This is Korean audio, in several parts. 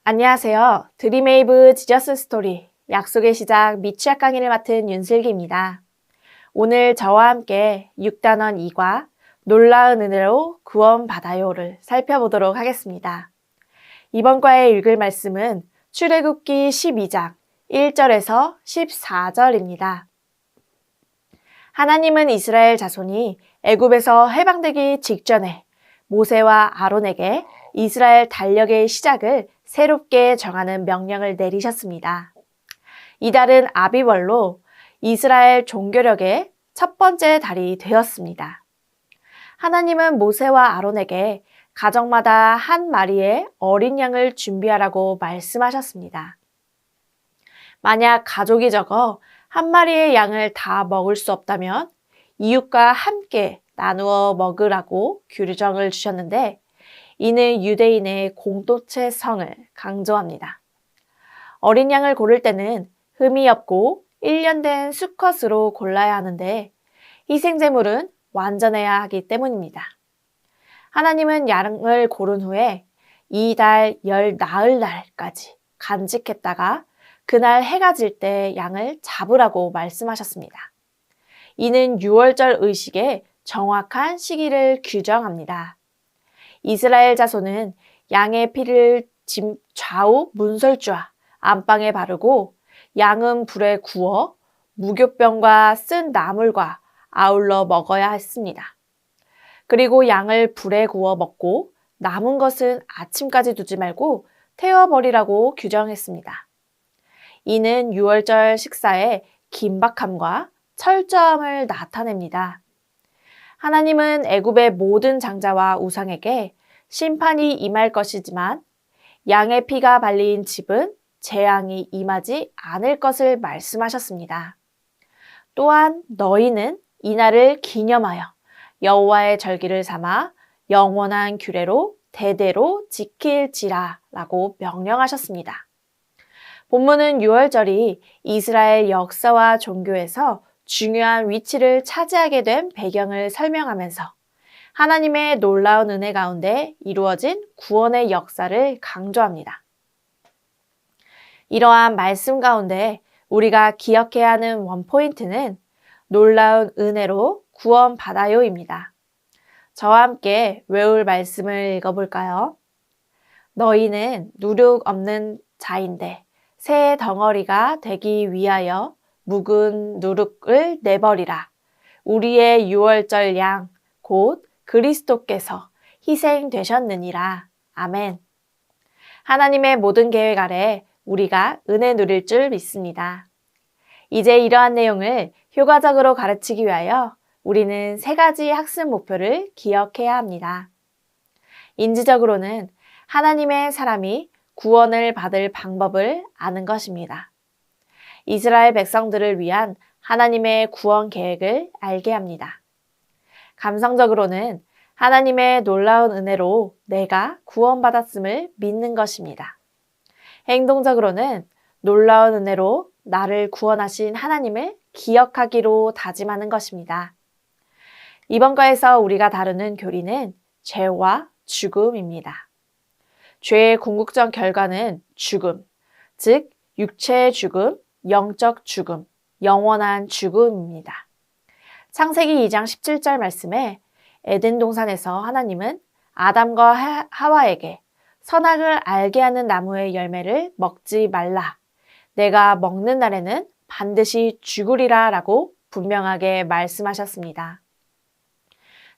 안녕하세요. 드림에이브 지저스 스토리 약속의 시작 미취학 강의를 맡은 윤슬기입니다. 오늘 저와 함께 6단원 2과 놀라운 은혜로 구원받아요를 살펴보도록 하겠습니다. 이번 과에 읽을 말씀은 출애굽기 12장 1절에서 14절입니다. 하나님은 이스라엘 자손이 애굽에서 해방되기 직전에 모세와 아론에게 이스라엘 달력의 시작을 새롭게 정하는 명령을 내리셨습니다. 이달은 아비월로 이스라엘 종교력의 첫 번째 달이 되었습니다. 하나님은 모세와 아론에게 가정마다 한 마리의 어린 양을 준비하라고 말씀하셨습니다. 만약 가족이 적어 한 마리의 양을 다 먹을 수 없다면 이웃과 함께 나누어 먹으라고 규정을 주셨는데 이는 유대인의 공동체성을 강조합니다. 어린 양을 고를 때는 흠이 없고 1년 된 수컷으로 골라야 하는데 희생제물은 완전해야 하기 때문입니다. 하나님은 양을 고른 후에 이달 열 나흘 날까지 간직했다가 그날 해가 질 때 양을 잡으라고 말씀하셨습니다. 이는 유월절 의식의 정확한 시기를 규정합니다. 이스라엘 자손은 양의 피를 집 좌우 문설주와 안방에 바르고 양은 불에 구워 무교병과 쓴 나물과 아울러 먹어야 했습니다. 그리고 양을 불에 구워 먹고 남은 것은 아침까지 두지 말고 태워버리라고 규정했습니다. 이는 유월절 식사의 긴박함과 철저함을 나타냅니다. 하나님은 애굽의 모든 장자와 우상에게 심판이 임할 것이지만 양의 피가 발린 집은 재앙이 임하지 않을 것을 말씀하셨습니다. 또한 너희는 이날을 기념하여 여호와의 절기를 삼아 영원한 규례로 대대로 지킬지라 라고 명령하셨습니다. 본문은 유월절이 이스라엘 역사와 종교에서 중요한 위치를 차지하게 된 배경을 설명하면서 하나님의 놀라운 은혜 가운데 이루어진 구원의 역사를 강조합니다. 이러한 말씀 가운데 우리가 기억해야 하는 원포인트는 놀라운 은혜로 구원받아요입니다. 저와 함께 외울 말씀을 읽어볼까요? 너희는 누룩 없는 자인데 새 덩어리가 되기 위하여 묵은 누룩을 내버리라. 우리의 유월절 양 곧 그리스도께서 희생되셨느니라. 아멘. 하나님의 모든 계획 아래 우리가 은혜 누릴 줄 믿습니다. 이제 이러한 내용을 효과적으로 가르치기 위하여 우리는 3가지 학습 목표를 기억해야 합니다. 인지적으로는 하나님의 사람이 구원을 받을 방법을 아는 것입니다. 이스라엘 백성들을 위한 하나님의 구원 계획을 알게 합니다. 감성적으로는 하나님의 놀라운 은혜로 내가 구원받았음을 믿는 것입니다. 행동적으로는 놀라운 은혜로 나를 구원하신 하나님을 기억하기로 다짐하는 것입니다. 이번 과에서 우리가 다루는 교리는 죄와 죽음입니다. 죄의 궁극적 결과는 죽음, 즉 육체의 죽음, 영적 죽음, 영원한 죽음입니다. 창세기 2장 17절 말씀에 에덴 동산에서 하나님은 아담과 하와에게 선악을 알게 하는 나무의 열매를 먹지 말라. 내가 먹는 날에는 반드시 죽으리라 라고 분명하게 말씀하셨습니다.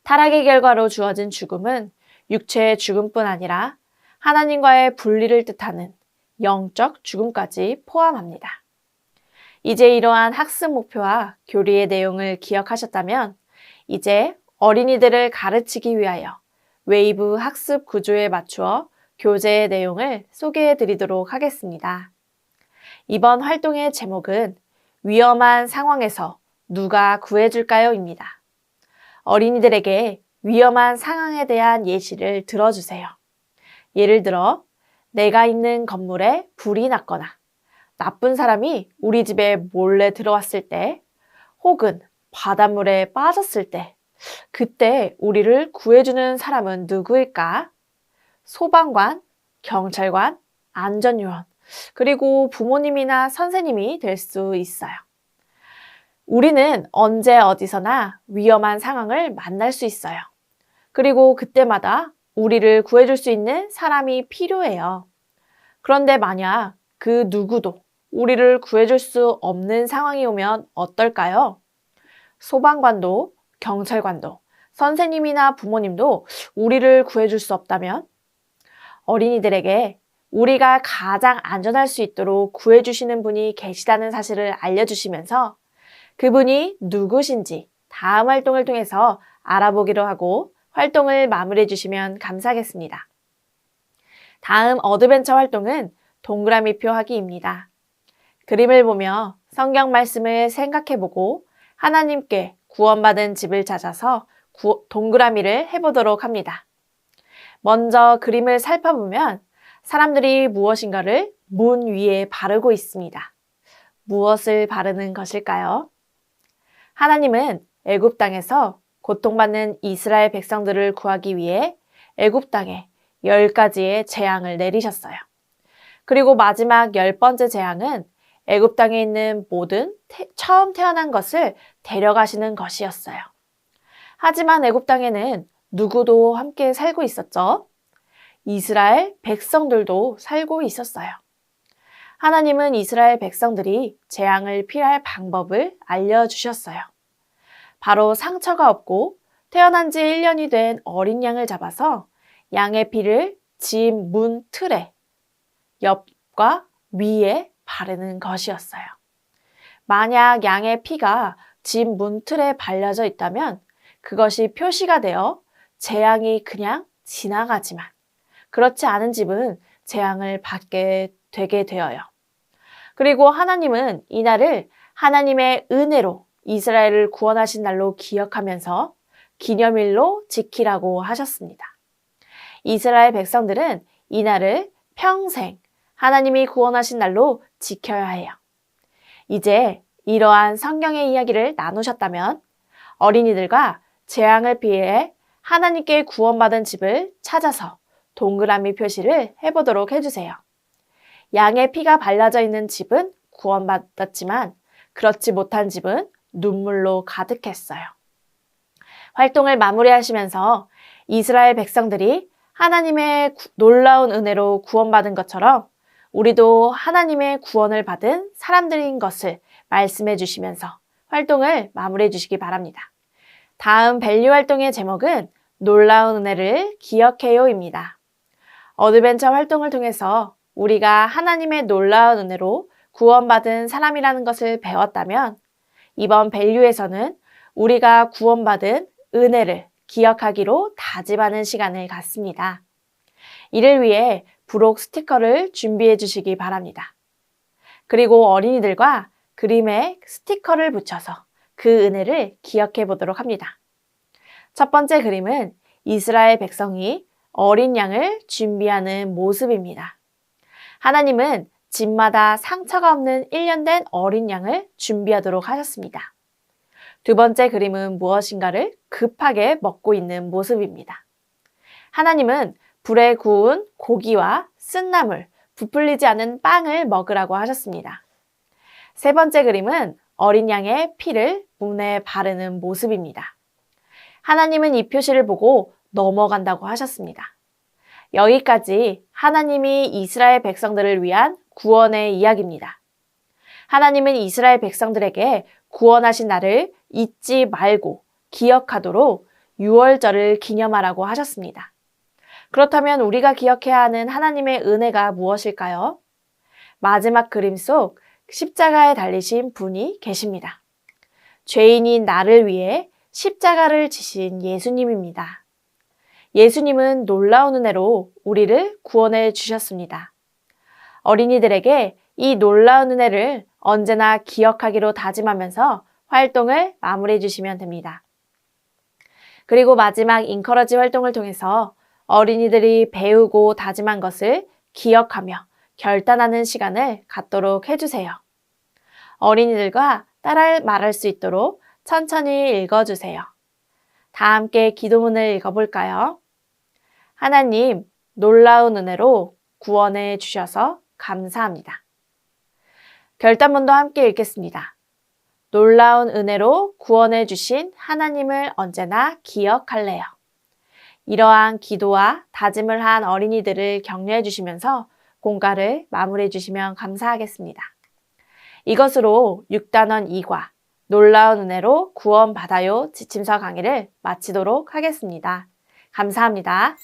타락의 결과로 주어진 죽음은 육체의 죽음뿐 아니라 하나님과의 분리를 뜻하는 영적 죽음까지 포함합니다. 이제 이러한 학습 목표와 교리의 내용을 기억하셨다면 이제 어린이들을 가르치기 위하여 웨이브 학습 구조에 맞추어 교재의 내용을 소개해 드리도록 하겠습니다. 이번 활동의 제목은 위험한 상황에서 누가 구해줄까요?입니다. 어린이들에게 위험한 상황에 대한 예시를 들어주세요. 예를 들어 내가 있는 건물에 불이 났거나 나쁜 사람이 우리 집에 몰래 들어왔을 때 혹은 바닷물에 빠졌을 때 그때 우리를 구해주는 사람은 누구일까? 소방관, 경찰관, 안전요원, 그리고 부모님이나 선생님이 될 수 있어요. 우리는 언제 어디서나 위험한 상황을 만날 수 있어요. 그리고 그때마다 우리를 구해줄 수 있는 사람이 필요해요. 그런데 만약 그 누구도 우리를 구해줄 수 없는 상황이 오면 어떨까요? 소방관도, 경찰관도, 선생님이나 부모님도 우리를 구해줄 수 없다면 어린이들에게 우리가 가장 안전할 수 있도록 구해주시는 분이 계시다는 사실을 알려주시면서 그분이 누구신지 다음 활동을 통해서 알아보기로 하고 활동을 마무리해 주시면 감사하겠습니다. 다음 어드벤처 활동은 동그라미표 하기입니다. 그림을 보며 성경 말씀을 생각해보고 하나님께 구원받은 집을 찾아서 동그라미를 해보도록 합니다. 먼저 그림을 살펴보면 사람들이 무엇인가를 문 위에 바르고 있습니다. 무엇을 바르는 것일까요? 하나님은 애굽 땅에서 고통받는 이스라엘 백성들을 구하기 위해 애굽 땅에 10가지의 재앙을 내리셨어요. 그리고 마지막 10번째 재앙은 애굽 땅에 있는 모든 처음 태어난 것을 데려가시는 것이었어요. 하지만 애굽 땅에는 누구도 함께 살고 있었죠. 이스라엘 백성들도 살고 있었어요. 하나님은 이스라엘 백성들이 재앙을 피할 방법을 알려주셨어요. 바로 상처가 없고 태어난 지 1년이 된 어린 양을 잡아서 양의 피를 집 문 틀에 옆과 위에 바르는 것이었어요. 만약 양의 피가 집 문틀에 발려져 있다면 그것이 표시가 되어 재앙이 그냥 지나가지만 그렇지 않은 집은 재앙을 받게 되게 되어요. 그리고 하나님은 이날을 하나님의 은혜로 이스라엘을 구원하신 날로 기억하면서 기념일로 지키라고 하셨습니다. 이스라엘 백성들은 이날을 평생 하나님이 구원하신 날로 지켜야 해요. 이제 이러한 성경의 이야기를 나누셨다면 어린이들과 재앙을 피해 하나님께 구원받은 집을 찾아서 동그라미 표시를 해보도록 해주세요. 양의 피가 발라져 있는 집은 구원받았지만 그렇지 못한 집은 눈물로 가득했어요. 활동을 마무리하시면서 이스라엘 백성들이 하나님의 놀라운 은혜로 구원받은 것처럼 우리도 하나님의 구원을 받은 사람들인 것을 말씀해 주시면서 활동을 마무리해 주시기 바랍니다. 다음 밸류 활동의 제목은 놀라운 은혜를 기억해요입니다. 어드벤처 활동을 통해서 우리가 하나님의 놀라운 은혜로 구원받은 사람이라는 것을 배웠다면 이번 밸류에서는 우리가 구원받은 은혜를 기억하기로 다짐하는 시간을 갖습니다. 이를 위해 부록 스티커를 준비해 주시기 바랍니다. 그리고 어린이들과 그림에 스티커를 붙여서 그 은혜를 기억해 보도록 합니다. 첫 번째 그림은 이스라엘 백성이 어린 양을 준비하는 모습입니다. 하나님은 집마다 상처가 없는 1년 된 어린 양을 준비하도록 하셨습니다. 두 번째 그림은 무엇인가를 급하게 먹고 있는 모습입니다. 하나님은 불에 구운 고기와 쓴나물, 부풀리지 않은 빵을 먹으라고 하셨습니다. 세 번째 그림은 어린 양의 피를 문에 바르는 모습입니다. 하나님은 이 표시를 보고 넘어간다고 하셨습니다. 여기까지 하나님이 이스라엘 백성들을 위한 구원의 이야기입니다. 하나님은 이스라엘 백성들에게 구원하신 날을 잊지 말고 기억하도록 유월절을 기념하라고 하셨습니다. 그렇다면 우리가 기억해야 하는 하나님의 은혜가 무엇일까요? 마지막 그림 속 십자가에 달리신 분이 계십니다. 죄인인 나를 위해 십자가를 지신 예수님입니다. 예수님은 놀라운 은혜로 우리를 구원해 주셨습니다. 어린이들에게 이 놀라운 은혜를 언제나 기억하기로 다짐하면서 활동을 마무리해 주시면 됩니다. 그리고 마지막 인커러지 활동을 통해서 어린이들이 배우고 다짐한 것을 기억하며 결단하는 시간을 갖도록 해주세요. 어린이들과 따라 말할 수 있도록 천천히 읽어주세요. 다 함께 기도문을 읽어볼까요? 하나님, 놀라운 은혜로 구원해 주셔서 감사합니다. 결단문도 함께 읽겠습니다. 놀라운 은혜로 구원해 주신 하나님을 언제나 기억할래요. 이러한 기도와 다짐을 한 어린이들을 격려해 주시면서 공가를 마무리해 주시면 감사하겠습니다. 이것으로 6단원 2과 놀라운 은혜로 구원받아요 지침서 강의를 마치도록 하겠습니다. 감사합니다.